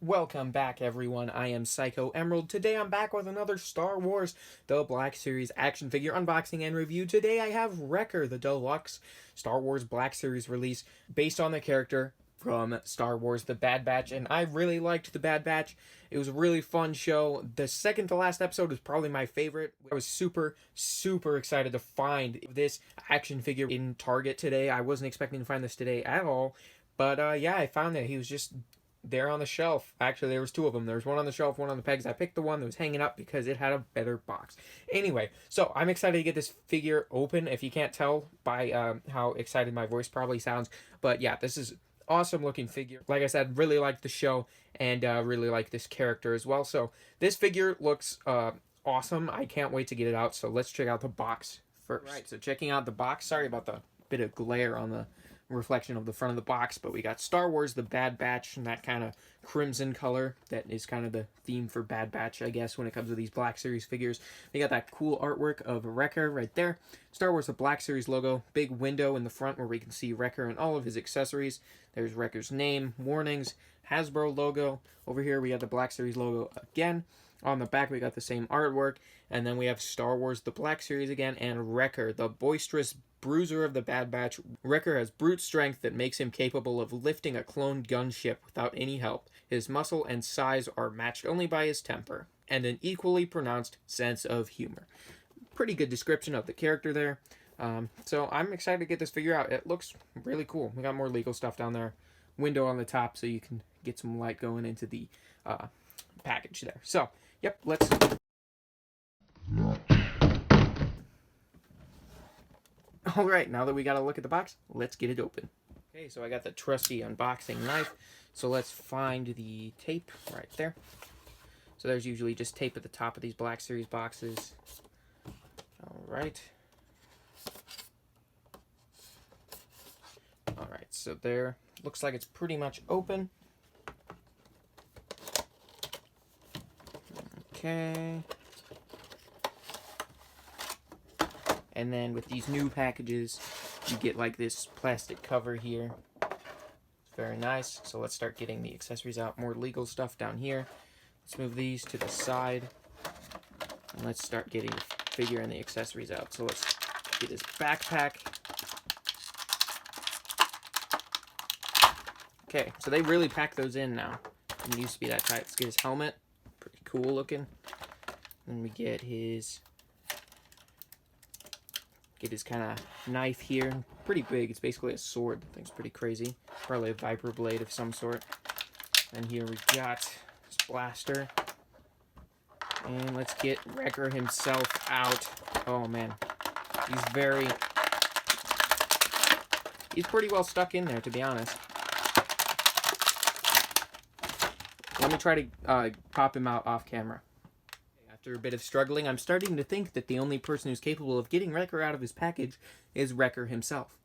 Welcome back, everyone. I am Psycho Emerald. Today I'm back with another Star Wars The Black Series action figure unboxing and review. Today I have Wrecker, the Deluxe Star Wars Black Series release based on the character from Star Wars The Bad Batch, and I really liked The Bad Batch. It was a really fun show. The second to last episode was probably my favorite. I was super excited to find this action figure in Target today. I wasn't expecting to find this today at all, but yeah, I found that he was just there on the shelf. Actually, there was two of them. There was one on the shelf, one on the pegs. I picked the one that was hanging up because it had a better box. Anyway, so I'm excited to get this figure open. If you can't tell by how excited my voice probably sounds, but yeah, this is awesome looking figure. Like I said, really like the show and really like this character as well. So this figure looks awesome. I can't wait to get it out. So let's check out the box first. Right. So checking out the box. Sorry about the bit of glare on the reflection of the front of the box, but we got Star Wars The Bad Batch, and that kind of crimson color that is kind of the theme for Bad Batch, I guess, when it comes to these Black Series figures. We got that cool artwork of Wrecker right there. Star Wars The Black Series logo, big window in the front where we can see Wrecker and all of his accessories. There's Wrecker's name, warnings, Hasbro logo. Over here we got the Black Series logo again. On the back we got the same artwork, and then we have Star Wars The Black Series again, and Wrecker, the boisterous bruiser of the Bad Batch. Wrecker has brute strength that makes him capable of lifting a cloned gunship without any help. His muscle and size are matched only by his temper, and an equally pronounced sense of humor. Pretty good description of the character there. So I'm excited to get this figure out. It looks really cool. We got more legal stuff down there. Window on the top so you can get some light going into the package there. So, yep, let's... Alright, now that we got a look at the box, let's get it open. Okay, so I got the trusty unboxing knife. So let's find the tape right there. So there's usually just tape at the top of these Black Series boxes. Alright. Alright, so there. Looks like it's pretty much open. Okay. And then with these new packages, you get like this plastic cover here. It's very nice. So let's start getting the accessories out. More legal stuff down here. Let's move these to the side. And let's start getting the figure and the accessories out. So let's get his backpack. Okay, so they really pack those in now. It used to be that tight. Let's get his helmet. Pretty cool looking. Then we get his kind of knife here. Pretty big. It's basically a sword. That thing's pretty crazy. Probably a viper blade of some sort. And here we've got his blaster. And let's get Wrecker himself out. Oh man. He's pretty well stuck in there, to be honest. Let me try to pop him out off camera. After a bit of struggling, I'm starting to think that the only person who's capable of getting Wrecker out of his package is Wrecker himself.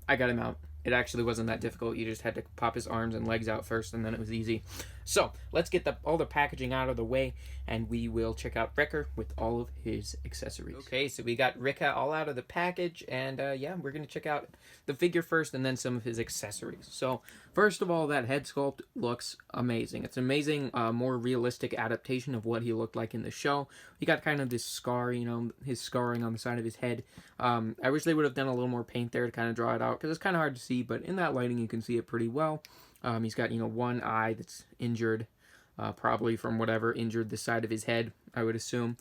I got him out. It actually wasn't that difficult. You just had to pop his arms and legs out first, and then it was easy. So, let's get all the packaging out of the way, and we will check out Wrecker with all of his accessories. Okay, so we got Wrecker all out of the package, and yeah, we're going to check out the figure first, and then some of his accessories. So, first of all, that head sculpt looks amazing. It's an amazing, more realistic adaptation of what he looked like in the show. He got kind of this scar, you know, his scarring on the side of his head. I wish they would have done a little more paint there to kind of draw it out, because it's kind of hard to see, but in that lighting you can see it pretty well. He's got, you know, one eye that's injured, probably from whatever injured the side of his head, I would assume.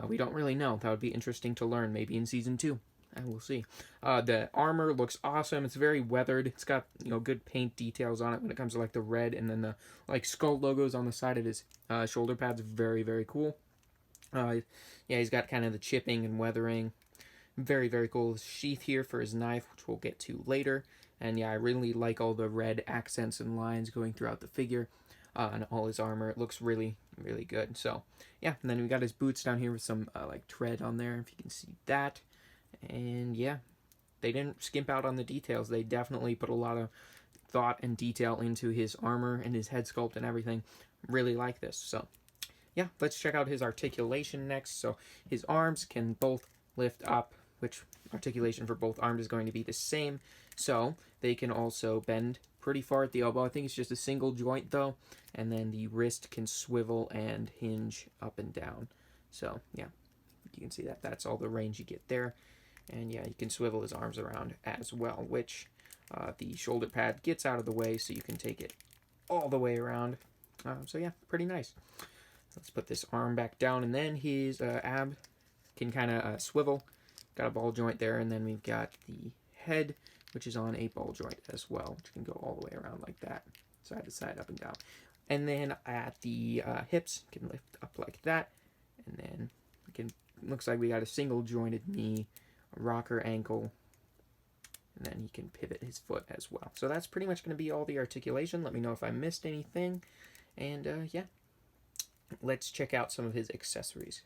We don't really know. That would be interesting to learn, maybe in Season 2. We'll see. The armor looks awesome. It's very weathered. It's got, you know, good paint details on it when it comes to, like, the red, and then the, like, skull logos on the side of his shoulder pads. Very cool. Yeah, he's got kind of the chipping and weathering. Very cool sheath here for his knife, which we'll get to later. And yeah, I really like all the red accents and lines going throughout the figure and all his armor. It looks really good. So yeah, and then we got his boots down here with some like tread on there, if you can see that. And yeah, they didn't skimp out on the details. They definitely put a lot of thought and detail into his armor and his head sculpt and everything. Really like this. So yeah, let's check out his articulation next. So his arms can both lift up, which articulation for both arms is going to be the same. So they can also bend pretty far at the elbow. I think it's just a single joint though, and then the wrist can swivel and hinge up and down. So yeah, you can see that. That's all the range you get there. And yeah, you can swivel his arms around as well, which the shoulder pad gets out of the way so you can take it all the way around. So yeah, pretty nice. Let's put this arm back down, and then his ab can kind of swivel. Got a ball joint there, and then we've got the head, which is on a ball joint as well, which can go all the way around like that, side to side, up and down. And then at the hips, can lift up like that, and then we can. Looks like we got a single jointed knee, a rocker ankle, and then he can pivot his foot as well. So that's pretty much going to be all the articulation. Let me know if I missed anything, and yeah, let's check out some of his accessories.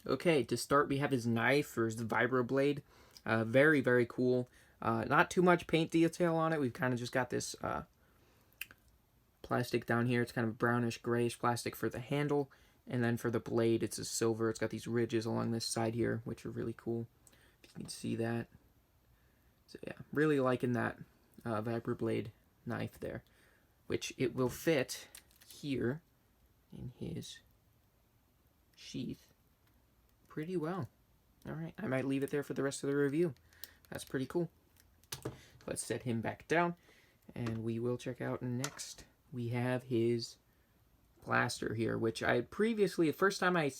Okay, to start, we have his knife, or his vibroblade. Very, very cool. Not too much paint detail on it. We've kind of just got this plastic down here. It's kind of brownish, grayish plastic for the handle. And then for the blade, it's a silver. It's got these ridges along this side here, which are really cool. If you can see that. So yeah, really liking that vibroblade knife there. Which it will fit here in his sheath pretty well. Alright, I might leave it there for the rest of the review. That's pretty cool. Let's set him back down, and we will check out next. We have his blaster here, which I previously, the first time I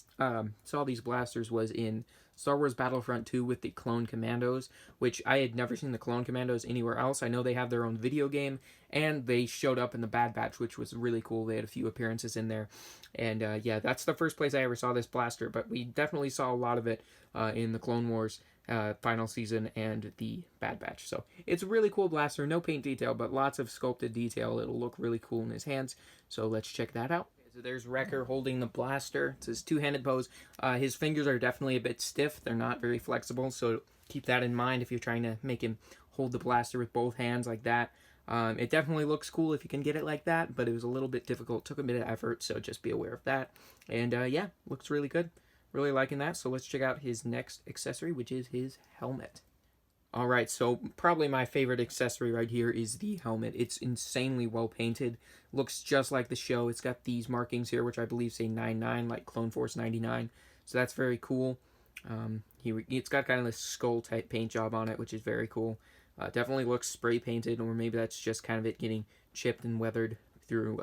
saw these blasters was in Star Wars Battlefront 2 with the Clone Commandos, which I had never seen the Clone Commandos anywhere else. I know they have their own video game, and they showed up in the Bad Batch, which was really cool. They had a few appearances in there, and yeah, that's the first place I ever saw this blaster, but we definitely saw a lot of it in the Clone Wars final season and the Bad Batch. So it's a really cool blaster, no paint detail, but lots of sculpted detail. It'll look really cool in his hands, so let's check that out. So there's Wrecker holding the blaster. It's his two-handed pose. His fingers are definitely a bit stiff. They're not very flexible, so keep that in mind if you're trying to make him hold the blaster with both hands like that. It definitely looks cool if you can get it like that, but it was a little bit difficult. Took a bit of effort, so just be aware of that. And yeah, looks really good. Really liking that. So let's check out his next accessory, which is his helmet. Alright, so probably my favorite accessory right here is the helmet. It's insanely well painted. Looks just like the show. It's got these markings here, which I believe say 99, like Clone Force 99. So that's very cool. It's got kind of this skull type paint job on it, which is very cool. Definitely looks spray painted, or maybe that's just kind of it getting chipped and weathered through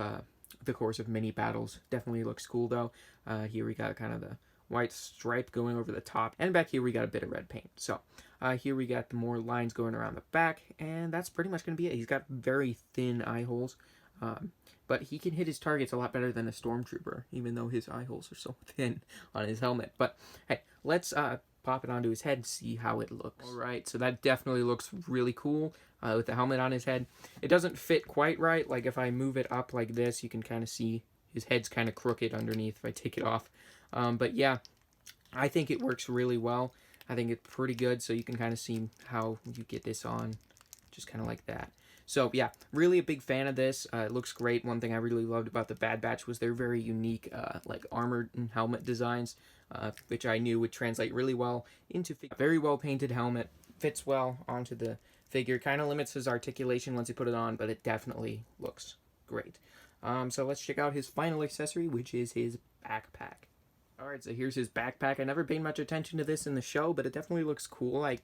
the course of many battles. Definitely looks cool though. Here we got kind of the white stripe going over the top, and back here we got a bit of red paint. So here we got the more lines going around the back, and that's pretty much going to be it. He's got very thin eye holes, but he can hit his targets a lot better than a stormtrooper, even though his eye holes are so thin on his helmet. But hey, let's pop it onto his head and see how it looks. Alright, so that definitely looks really cool with the helmet on his head. It doesn't fit quite right. Like if I move it up like this, you can kind of see his head's kind of crooked underneath if I take it off. But yeah, I think it works really well. I think it's pretty good, so you can kind of see how you get this on, just kind of like that. So yeah, really a big fan of this. It looks great. One thing I really loved about the Bad Batch was their very unique like armor and helmet designs, which I knew would translate really well into a very well painted helmet. Fits well onto the figure. Kind of limits his articulation once you put it on, but it definitely looks great. So let's check out his final accessory, which is his backpack. Alright, so here's his backpack. I never paid much attention to this in the show, but it definitely looks cool. Like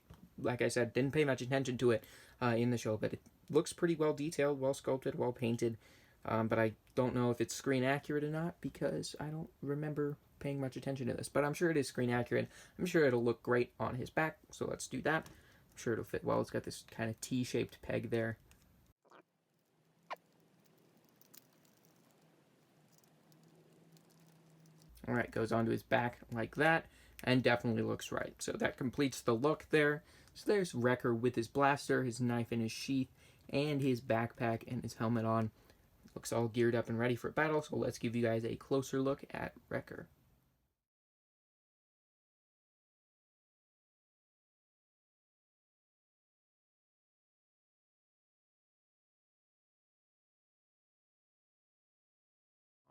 I said, didn't pay much attention to it in the show, but it looks pretty well detailed, well sculpted, well painted. But I don't know if it's screen accurate or not, because I don't remember paying much attention to this. But I'm sure it is screen accurate. I'm sure it'll look great on his back, so let's do that. I'm sure it'll fit well. It's got this kind of T-shaped peg there. Alright, goes onto his back like that, and definitely looks right. So that completes the look there. So there's Wrecker with his blaster, his knife in his sheath, and his backpack and his helmet on. Looks all geared up and ready for battle, so let's give you guys a closer look at Wrecker.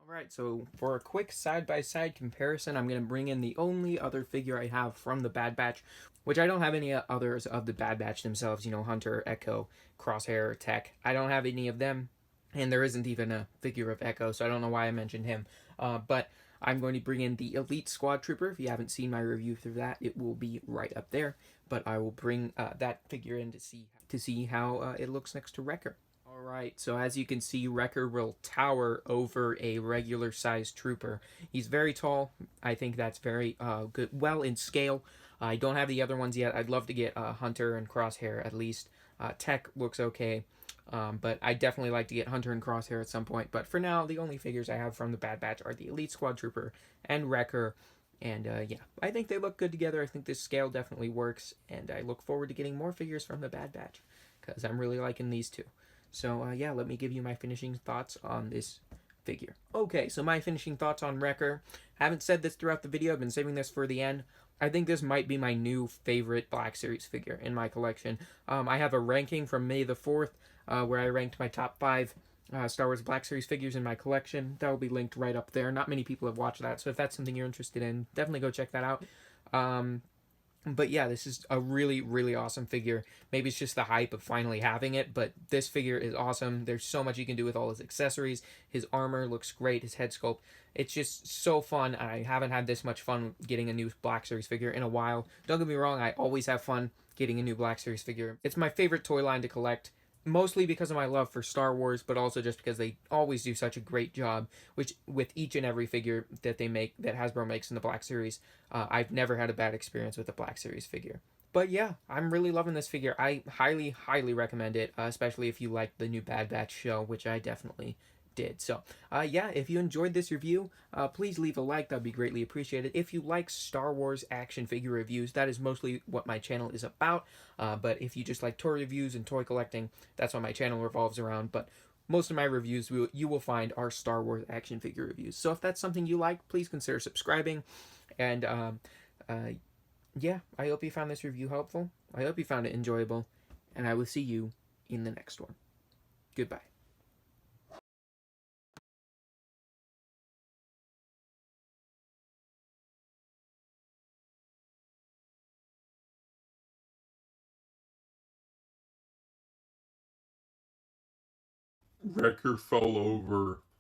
Alright, so for a quick side-by-side comparison, I'm going to bring in the only other figure I have from the Bad Batch, which I don't have any others of the Bad Batch themselves, you know, Hunter, Echo, Crosshair, Tech. I don't have any of them, and there isn't even a figure of Echo, so I don't know why I mentioned him. But I'm going to bring in the Elite Squad Trooper. If you haven't seen my review through that, it will be right up there. But I will bring that figure in to see how it looks next to Wrecker. Alright, so as you can see, Wrecker will tower over a regular sized trooper. He's very tall. I think that's very good, well in scale. I don't have the other ones yet. I'd love to get Hunter and Crosshair at least. Tech looks okay, but I definitely like to get Hunter and Crosshair at some point. But for now, the only figures I have from the Bad Batch are the Elite Squad Trooper and Wrecker. And yeah, I think they look good together. I think this scale definitely works, and I look forward to getting more figures from the Bad Batch because I'm really liking these two. So yeah, let me give you my finishing thoughts on this figure. Okay, so my finishing thoughts on Wrecker. Haven't said this throughout the video. I've been saving this for the end. I think this might be my new favorite Black Series figure in my collection. I have a ranking from May the 4th where I ranked my top 5 Star Wars Black Series figures in my collection. That will be linked right up there. Not many people have watched that, so if that's something you're interested in, definitely go check that out. But yeah, this is a really, really awesome figure. Maybe it's just the hype of finally having it, but this figure is awesome. There's so much you can do with all his accessories. His armor looks great, his head sculpt. It's just so fun. I haven't had this much fun getting a new Black Series figure in a while. Don't get me wrong, I always have fun getting a new Black Series figure. It's my favorite toy line to collect, mostly because of my love for Star Wars, but also just because they always do such a great job, which with each and every figure that they make, that Hasbro makes in the Black Series, I've never had a bad experience with a Black Series figure. But yeah, I'm really loving this figure. I highly, highly recommend it, especially if you like the new Bad Batch show, which I definitely did. So, yeah, if you enjoyed this review, please leave a like. That would be greatly appreciated. If you like Star Wars action figure reviews, that is mostly what my channel is about. But if you just like toy reviews and toy collecting, that's what my channel revolves around. But most of my reviews you will find are Star Wars action figure reviews. So if that's something you like, please consider subscribing. And yeah, I hope you found this review helpful. I hope you found it enjoyable. And I will see you in the next one. Goodbye. Wrecker fell over